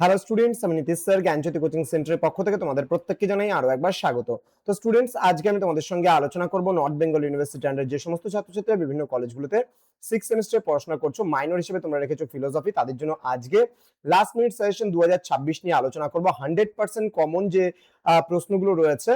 Hello students, আমি Nitish sir জ্ঞানজ্যোতি coaching সেন্টারের পক্ষ থেকে তোমাদের প্রত্যেককে জানাই আরো একবার স্বাগত। তো স্টুডেন্টস, আজকে আমি তোমাদের সঙ্গে আলোচনা করব নর্থ বেঙ্গল ইউনিভার্সিটি আন্ডার যে সমস্ত ছাত্রছাত্রীরা বিভিন্ন কলেজগুলোতে 6 সেমিস্টারে পড়াশোনা করছো, মাইনর হিসেবে তোমরা রেখেছো ফিলোসফি, তাদের জন্য আজকে লাস্ট মিনিট সাজেশন 2026 নিয়ে আলোচনা করব। 100% কমন যে প্রশ্নগুলো রয়েছে,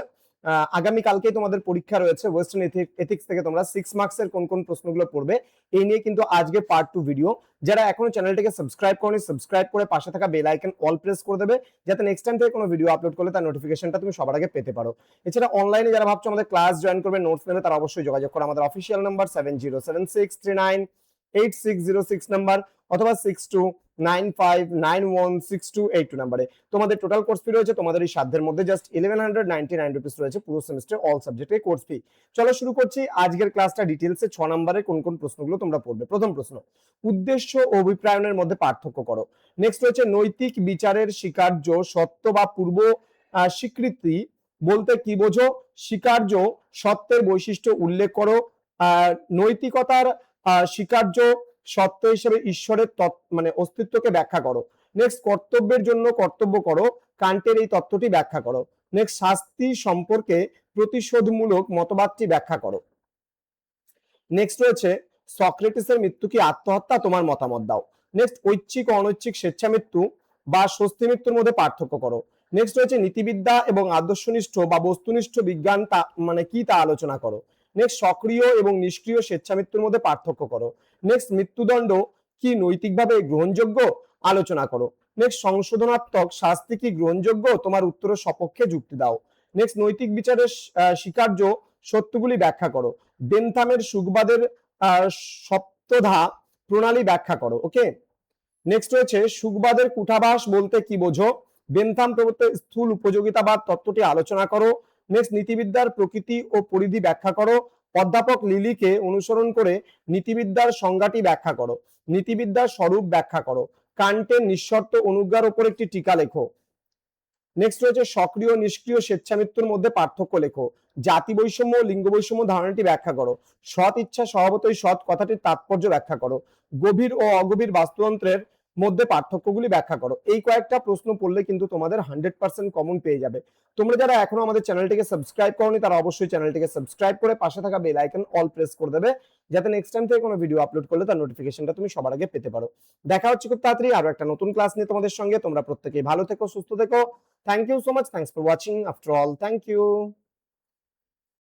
আগামী কালকেই তোমাদের পরীক্ষা রয়েছে ওয়েস্টার্ন এথিক্স থেকে, তোমরা 6 মার্কসের কোন কোন প্রশ্নগুলো পড়বে এই নিয়ে কিন্তু আজকে পার্ট 2 ভিডিও। যারা এখনো চ্যানেলটিকে সাবস্ক্রাইব করনি, সাবস্ক্রাইব করে পাশে থাকা বেল আইকন অল প্রেস করে দেবে, যাতে নেক্সট টাইম থেকে কোনো ভিডিও আপলোড করলে তার নোটিফিকেশনটা তুমি সবার আগে পেতে পারো। এছাড়া অনলাইনে যারা ভাবছো আমাদের ক্লাস জয়েন করবে, নোটস নেবে, তারা অবশ্যই যোগাযোগ করো আমাদের অফিসিয়াল নাম্বার 7076398606 নাম্বার অথবা 6295916282 নাম্বারে। তোমাদের টোটাল কোর্স ফি রয়েছে তোমাদের এই সাধ্যের মধ্যে জাস্ট 1199 রুপিস রয়েছে পুরো সেমিস্টার অল সাবজেক্টের কোর্স ফি। চলো শুরু করছি আজকের ক্লাসটা। ডিটেলসে 6 নম্বরে কোন কোন প্রশ্নগুলো তোমরা পড়বে। প্রথম প্রশ্ন, উদ্দেশ্য ও অভিপ্রায়নের মধ্যে পার্থক্য করো। নেক্সট হচ্ছে নৈতিক বিচারের স্বীকার্য সত্য বা পূর্ব স্বীকৃতি বলতে কি বোঝো? স্বীকার্য সত্যের বৈশিষ্ট্য উল্লেখ করো। নৈতিকতার স্বীকার্য সত্য হিসেবে ঈশ্বরের মানে অস্তিত্বকে ব্যাখ্যা করো। নেক্সট, কর্তব্যের জন্য কর্তব্য করো, কান্টের এই তত্ত্বটি ব্যাখ্যা করো। নেক্সট, শাস্তি সম্পর্কে প্রতিশোধমূলক মতবাদটি ব্যাখ্যা করো। নেক্সট রয়েছে সক্রেটিসের মৃত্যু কি আত্মহত্যা, তোমার মতামত দাও। নেক্সট, ঐচ্ছিক ও অনৈচ্ছিক স্বেচ্ছা মৃত্যু বা স্বস্তি মৃত্যুর মধ্যে পার্থক্য করো। নেক্সট রয়েছে নীতিবিদ্যা এবং আদর্শনিষ্ঠ বা বস্তুনিষ্ঠ বিজ্ঞান তা মানে কি তা আলোচনা করো। নেক্সট, সক্রিয় এবং নিষ্ক্রিয় স্বেচ্ছা মৃত্যুর মধ্যে পার্থক্য করো। নেক্সট, মৃত্যুদণ্ড কি নৈতিকভাবে গ্রহণযোগ্য, আলোচনা করো। নেক্সট, সংশোধনাত্মক শাস্তি কি গ্রহণযোগ্য, তোমার উত্তরের সপক্ষে যুক্তি দাও। নেক্সট, নৈতিক বিচারের স্বীকার্য সত্যগুলি ব্যাখ্যা করো। বেনথামের সুখবাদের সপ্তধা প্রণালী ব্যাখ্যা করো। ওকে, নেক্সট রয়েছে সুখবাদের কূটাভাস বলতে কি বোঝো? বেনথাম প্রবর্তিত স্থূল উপযোগিতাবাদ তত্ত্বটি আলোচনা করো। নেক্সট, নীতিবিদ্যার প্রকৃতি ও পরিধি ব্যাখ্যা করো। অধ্যাপক লিলিকে অনুসরণ করে নীতিবিদ্যার সংজ্ঞাটি ব্যাখ্যা করো। নীতিবিদ্যার স্বরূপ ব্যাখ্যা করো। কান্টের নিঃশর্ত অনুজ্ঞার উপর একটি টিকা লেখো। নেক্সট রয়েছে সক্রিয় নিষ্ক্রিয় স্বেচ্ছা মৃত্যুর মধ্যে পার্থক্য লেখো। জাতি বৈষম্য লিঙ্গ বৈষম্য ধারণাটি ব্যাখ্যা করো। সৎ ইচ্ছা স্বভাবতই সৎ কথাটির তাৎপর্য ব্যাখ্যা করো। গভীর ও অগভীর বাস্তুতন্ত্রের মধ্যে পার্থক্যগুলি ব্যাখ্যা করো। এই কয়েকটা প্রশ্ন পড়লে কিন্তু তোমাদের 100% কমন পেয়ে যাবে। তোমরা যারা এখনো আমাদের চ্যানেলটিকে সাবস্ক্রাইব করনি, তারা অবশ্যই চ্যানেলটিকে সাবস্ক্রাইব করে পাশে থাকা বেল আইকন অল প্রেস করে দেবে, যাতে নেক্সট টাইম থেকে কোনো ভিডিও আপলোড করলে তার নোটিফিকেশনটা তুমি সবার আগে পেতে পারো। দেখা হচ্ছে খুব তাড়াতাড়ি আরো একটা নতুন ক্লাস নিয়ে তোমাদের সঙ্গে। তোমরা প্রত্যেকেই ভালো থেকো, সুস্থ থেকো। Thank you so much. Thanks for watching. After all, thank you.